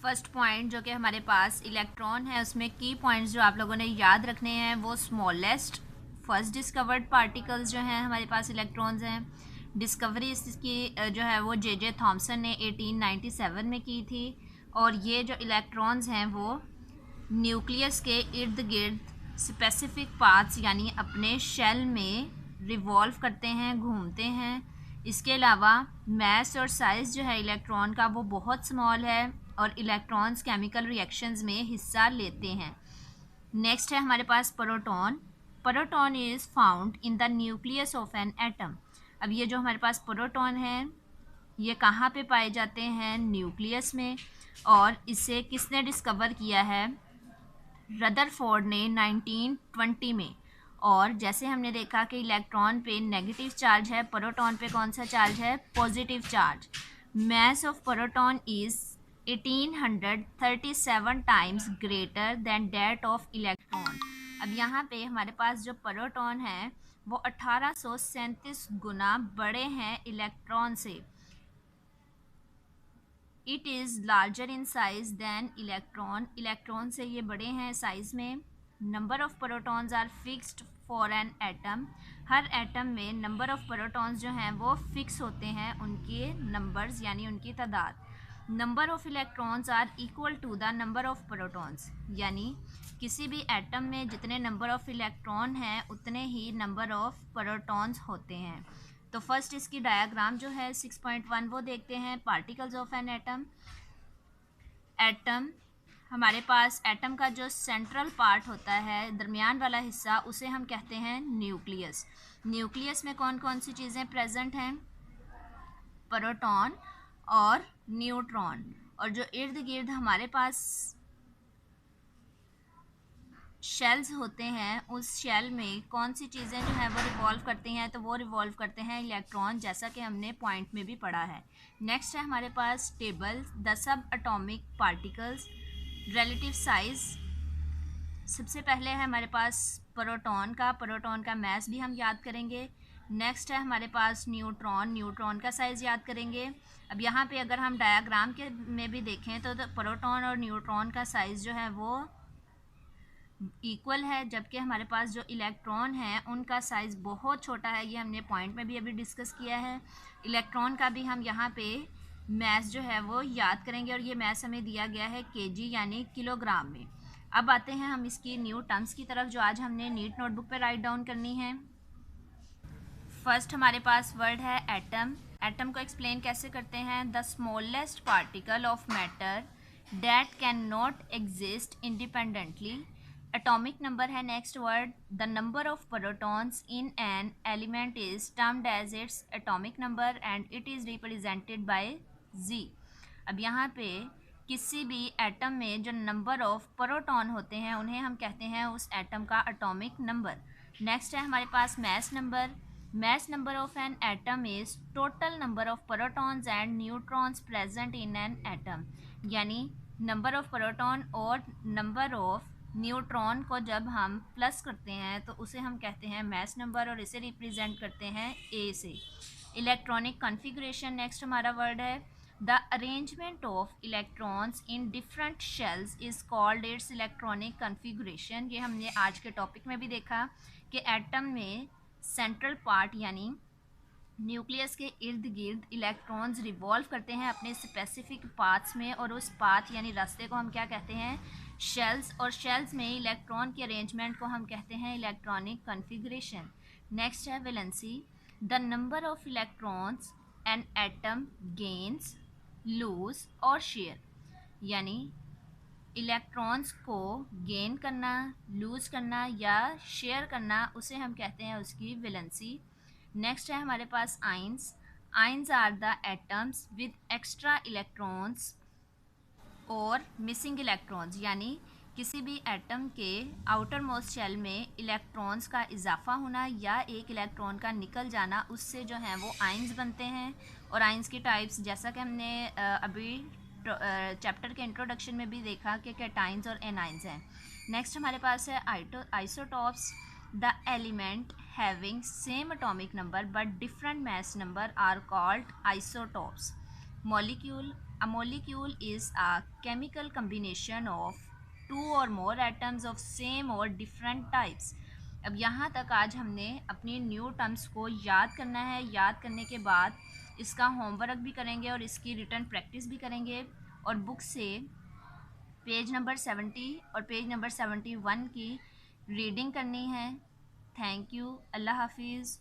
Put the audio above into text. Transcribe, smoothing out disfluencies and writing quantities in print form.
First point जो कि हमारे पास इलेक्ट्रॉन है, उसमें की पॉइंट्स जो आप लोगों ने याद रखने हैं वो स्मॉलेस्ट फर्स्ट डिस्कवर्ड पार्टिकल्स जो हैं हमारे पास इलेक्ट्रॉन्स हैं। डिस्कवरी इसकी जो है वो जे थॉमसन ने 1897 में की थी। और ये जो इलेक्ट्रॉन्स हैं वो न्यूक्लियस के इर्द गिर्द स्पेसिफिक पाथ्स यानी अपने शेल में रिवॉल्व करते हैं, घूमते हैं। इसके अलावा मैस और साइज़ जो है इलेक्ट्रॉन का वो बहुत स्मॉल है और इलेक्ट्रॉन्स केमिकल रिएक्शंस में हिस्सा लेते हैं। नेक्स्ट है हमारे पास proton. Proton is found in the nucleus of an atom. अब ये जो हमारे पास प्रोटॉन है ये कहाँ पे पाए जाते हैं? न्यूक्लियस में। और इसे किसने डिस्कवर किया है? रदरफोर्ड ने 1920 में। और जैसे हमने देखा कि इलेक्ट्रॉन पे नेगेटिव चार्ज है, प्रोटॉन पे कौन सा चार्ज है? Positive charge. Mass of proton is 1837 times greater than that of electron. अब यहाँ पे हमारे पास जो प्रोटॉन है वो 1837 गुना बड़े हैं इलेक्ट्रॉन से। It is larger in size than electron. Electron से ये बड़े हैं साइज में। Number of protons are fixed for an atom. हर एटम में नंबर ऑफ प्रोटॉन्स जो हैं वो फिक्स होते हैं, उनके नंबर्स यानी उनकी तादाद। Number of electrons are equal to the number of protons, यानी किसी भी एटम में जितने नंबर ऑफ इलेक्ट्रॉन हैं उतने ही नंबर ऑफ प्रोटॉन्स होते हैं। तो फर्स्ट इसकी डायग्राम जो है 6.1 वो देखते हैं। Particles of an atom. Atom हमारे पास एटम का जो सेंट्रल पार्ट होता है, दरमियान वाला हिस्सा, उसे हम कहते हैं न्यूक्लियस। न्यूक्लियस में कौन कौन सी चीज़ें प्रेजेंट हैं? प्रोटॉन और न्यूट्रॉन। और जो इर्द गिर्द हमारे पास शेल्स होते हैं, उस शेल में कौन सी चीज़ें जो है वो रिवॉल्व करती हैं? तो वो रिवॉल्व करते हैं इलेक्ट्रॉन, जैसा कि हमने पॉइंट में भी पढ़ा है। नेक्स्ट है हमारे पास table the subatomic particles relative size. सबसे पहले है हमारे पास प्रोटॉन का मास भी हम याद करेंगे। नेक्स्ट है हमारे पास न्यूट्रॉन का साइज़ याद करेंगे। अब यहाँ पे अगर हम डायग्राम के में भी देखें तो प्रोटॉन और न्यूट्रॉन का साइज़ जो है वो इक्वल है, जबकि हमारे पास जो इलेक्ट्रॉन है उनका साइज़ बहुत छोटा है। ये हमने पॉइंट में भी अभी डिस्कस किया है। इलेक्ट्रॉन का भी हम यहाँ पे मास जो है वो याद करेंगे और ये मास हमें दिया गया है केजी यानी किलोग्राम में। अब आते हैं हम इसकी न्यू टर्म्स की तरफ जो आज हमने नीट नोटबुक पे राइट डाउन करनी है। फर्स्ट हमारे पास वर्ड है एटम। एटम को एक्सप्लेन कैसे करते हैं? The smallest particle of matter that can not exist independently. Atomic number है next word. The number of protons in an element is termed as its atomic number and it is represented by Z. अब यहाँ पे किसी भी atom में जो number of proton होते हैं उन्हें हम कहते हैं उस एटम का एटॉमिक नंबर। नेक्स्ट है हमारे पास mass number. Mass number of an atom is total number of protons and neutrons present in an atom, यानी नंबर ऑफ प्रोटॉन और नंबर ऑफ न्यूट्रॉन को जब हम प्लस करते हैं तो उसे हम कहते हैं मास नंबर और इसे रिप्रेजेंट करते हैं ए से। इलेक्ट्रॉनिक कॉन्फ़िगरेशन नेक्स्ट हमारा वर्ड है। The arrangement of electrons in different shells is called its electronic configuration. ये हमने आज के टॉपिक में भी देखा कि एटम में सेंट्रल पार्ट यानी न्यूक्लियस के इर्द गिर्द इलेक्ट्रॉन्स रिवॉल्व करते हैं अपने स्पेसिफिक पाथ्स में, और उस पाथ यानी रास्ते को हम क्या कहते हैं? शेल्स। और शेल्स में इलेक्ट्रॉन के अरेंजमेंट को हम कहते हैं इलेक्ट्रॉनिक कॉन्फ़िगरेशन। नेक्स्ट है valency. The number of electrons an atom gains, lose और शेयर, यानी इलेक्ट्रॉन्स को गेन करना, लूज करना या शेयर करना, उसे हम कहते हैं उसकी वैलेंसी। नेक्स्ट है हमारे पास ions. Ions are the atoms with extra electrons और मिसिंग इलेक्ट्रॉन्स, यानी किसी भी एटम के आउटर मोस्ट शेल में इलेक्ट्रॉन्स का इजाफा होना या एक इलेक्ट्रॉन का निकल जाना, उससे जो है वो आइंस बनते हैं। और आइंस की टाइप्स जैसा कि हमने अभी चैप्टर के इंट्रोडक्शन में भी देखा कि कैटाइंस और एनाइंस हैं। नेक्स्ट हमारे पास है isotopes. The element having same atomic number but different mass number are called isotopes. Molecule A molecule is a chemical combination of two or more atoms of same or different types. अब यहाँ तक आज हमने अपनी new terms को याद करना है। याद करने के बाद इसका होमवर्क भी करेंगे और इसकी रिटर्न प्रैक्टिस भी करेंगे और बुक से पेज नंबर 70 और पेज नंबर 71 की रीडिंग करनी है। Thank you. अल्लाह हाफिज़।